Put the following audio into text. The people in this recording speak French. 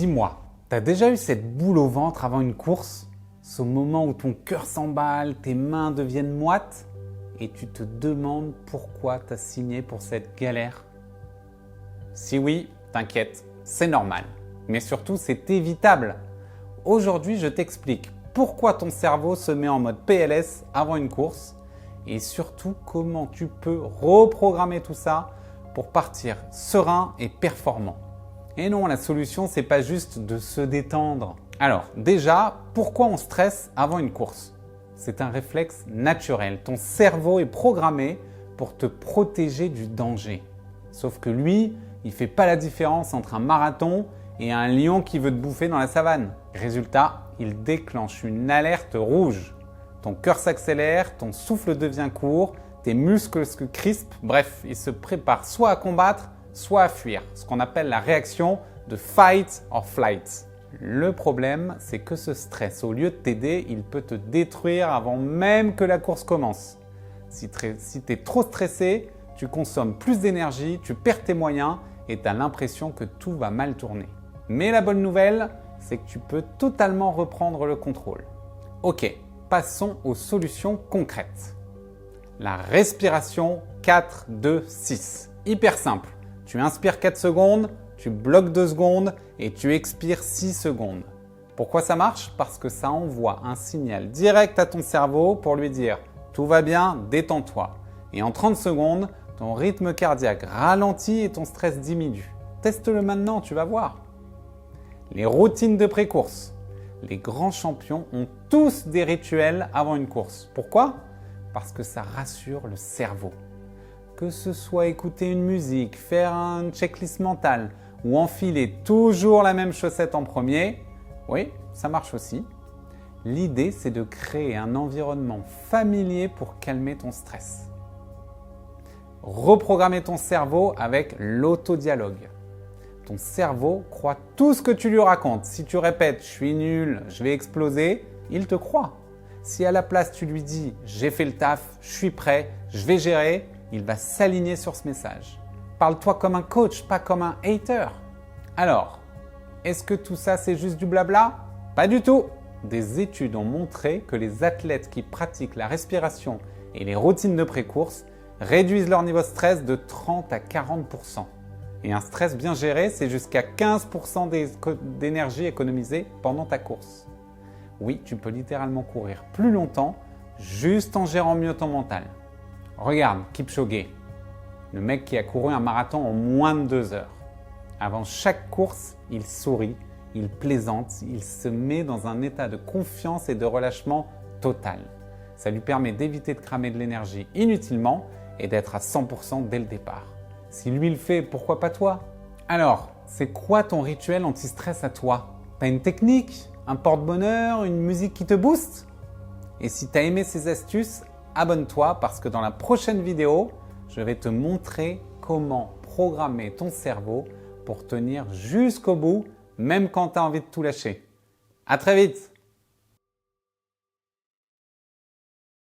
Dis-moi, t'as déjà eu cette boule au ventre avant une course? Ce moment où ton cœur s'emballe, tes mains deviennent moites et tu te demandes pourquoi t'as signé pour cette galère? Si oui, t'inquiète, c'est normal. Mais surtout, c'est évitable. Aujourd'hui, je t'explique pourquoi ton cerveau se met en mode PLS avant une course et surtout comment tu peux reprogrammer tout ça pour partir serein et performant. Et non, la solution, c'est pas juste de se détendre. Alors, déjà, pourquoi on stresse avant une course? C'est un réflexe naturel. Ton cerveau est programmé pour te protéger du danger. Sauf que lui, il ne fait pas la différence entre un marathon et un lion qui veut te bouffer dans la savane. Résultat, il déclenche une alerte rouge. Ton cœur s'accélère, ton souffle devient court, tes muscles se crispent. Bref, il se prépare soit à combattre, soit à fuir. Ce qu'on appelle la réaction de fight or flight. Le problème, c'est que ce stress, au lieu de t'aider, il peut te détruire avant même que la course commence. Si tu es trop stressé, tu consommes plus d'énergie, tu perds tes moyens et tu as l'impression que tout va mal tourner. Mais la bonne nouvelle, c'est que tu peux totalement reprendre le contrôle. Ok, passons aux solutions concrètes. La respiration 4-2-6. Hyper simple. Tu inspires 4 secondes, tu bloques 2 secondes et tu expires 6 secondes. Pourquoi ça marche? Parce que ça envoie un signal direct à ton cerveau pour lui dire « tout va bien, détends-toi ». Et en 30 secondes, ton rythme cardiaque ralentit et ton stress diminue. Teste-le maintenant, tu vas voir. Les routines de pré-course. Les grands champions ont tous des rituels avant une course. Pourquoi? Parce que ça rassure le cerveau. Que ce soit écouter une musique, faire un checklist mental ou enfiler toujours la même chaussette en premier, oui, ça marche aussi. L'idée, c'est de créer un environnement familier pour calmer ton stress. Reprogrammer ton cerveau avec l'autodialogue. Ton cerveau croit tout ce que tu lui racontes. Si tu répètes « je suis nul, je vais exploser », il te croit. Si à la place tu lui dis « j'ai fait le taf, je suis prêt, je vais gérer », il va s'aligner sur ce message. Parle-toi comme un coach, pas comme un hater. Alors, est-ce que tout ça c'est juste du blabla? Pas du tout. Des études ont montré que les athlètes qui pratiquent la respiration et les routines de pré-course réduisent leur niveau de stress de 30 à 40%. Et un stress bien géré, c'est jusqu'à 15% d'énergie économisée pendant ta course. Oui, tu peux littéralement courir plus longtemps juste en gérant mieux ton mental. Regarde Kipchoge, le mec qui a couru un marathon en moins de 2 heures. Avant chaque course, il sourit, il plaisante, il se met dans un état de confiance et de relâchement total. Ça lui permet d'éviter de cramer de l'énergie inutilement et d'être à 100% dès le départ. Si lui le fait, pourquoi pas toi? Alors, c'est quoi ton rituel anti-stress à toi? T'as une technique, un porte-bonheur, une musique qui te booste? Et si t'as aimé ces astuces, abonne-toi parce que dans la prochaine vidéo, je vais te montrer comment programmer ton cerveau pour tenir jusqu'au bout, même quand tu as envie de tout lâcher. À très vite!